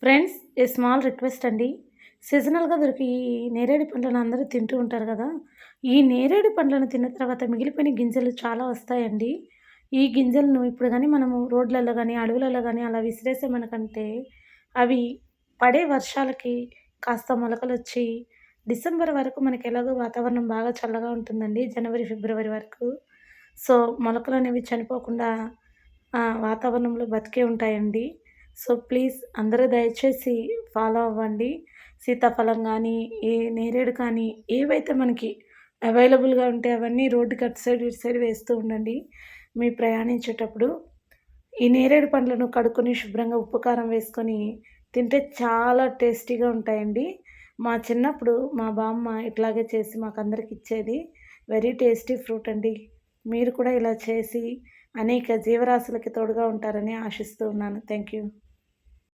Friends, a small request అండి. సీజనల్‌గా దొరికే ఈ నేరేడు పండ్లను అందరూ తింటూ ఉంటారు గదా! ఈ నేరేడు పండ్లను తిన్న తర్వాత మిగిలిపోయిన గింజలు చాలా వస్తాయండి. ఈ గింజలను ఇప్పుడు గాని మనము రోడ్లలో గాని, అడవులలో గాని అలా విసిరేసామనకంటే అవి పడే వర్షాలకి కాస్త మొలకలొచ్చి డిసెంబర్ వరకు మనకెలాగో వాతావరణం బాగా చల్లగా ఉంటుందండి. జనవరి, ఫిబ్రవరి వరకు. సో, మొలకలనేవి చనిపోకుండా వాతావరణంలో బతికే ఉంటాయండి. సో, ప్లీజ్ అందరూ దయచేసి ఫాలో అవ్వండి. సీతాఫలం గానీ, నేరేడు కానీ, ఏవైతే మనకి అవైలబుల్‌గా ఉంటే అవన్నీ రోడ్డుకి అటు సైడ్, ఇటు సైడ్ వేస్తూ ఉండండి. మీ ప్రయాణించేటప్పుడు. ఈ నేరేడు పండ్లను కడుక్కొని శుభ్రంగా ఉప్పు, కారం వేసుకొని తింటే చాలా టేస్టీగా ఉంటాయండి. మా చిన్నప్పుడు మా బామ్మ ఇట్లాగే చేసి మాకందరికి ఇచ్చేది. వెరీ టేస్టీ ఫ్రూట్ అండి. మీరు కూడా ఇలా చేసి అనేక జీవరాశులకి తోడుగా ఉంటారని ఆశిస్తూ ఉన్నాను. Thank you.